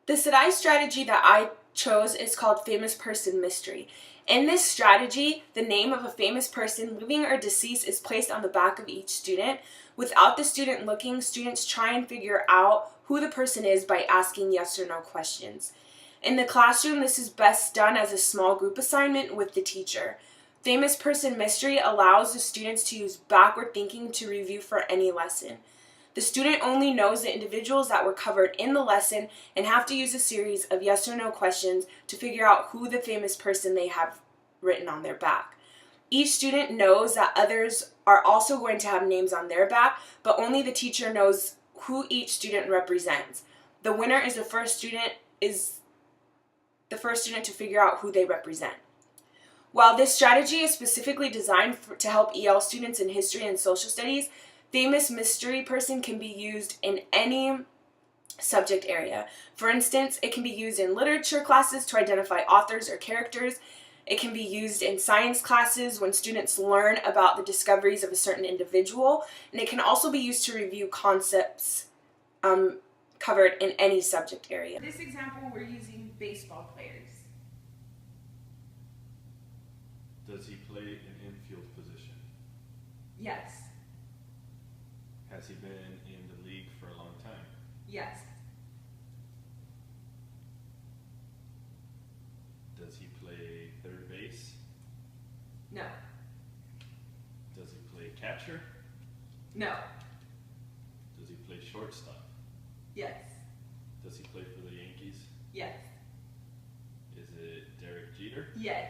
The Sedai strategy that I chose is called Famous Person Mystery. In this strategy, the name of a famous person, living or deceased, is placed on the back of each student. Without the student looking, students try and figure out who the person is by asking yes or no questions. In the classroom, this is best done as a small group assignment with the teacher. Famous Person Mystery allows the students to use backward thinking to review for any lesson. The student only knows the individuals that were covered in the lesson and have to use a series of yes or no questions to figure out who the famous person they have written on their back. Each student knows that others are also going to have names on their back, but only the teacher knows who each student represents. The winner is the first student to figure out who they represent. While this strategy is specifically designed to help EL students in history and social studies, Famous Mystery Person can be used in any subject area. For instance, it can be used in literature classes to identify authors or characters. It can be used in science classes when students learn about the discoveries of a certain individual. And it can also be used to review concepts covered in any subject area. In this example, we're using baseball players. Does he play an infield position? Yes. Has he been in the league for a long time? Yes. Does he play third base? No. Does he play catcher? No. Does he play shortstop? Yes. Does he play for the Yankees? Yes. Is it Derek Jeter? Yes.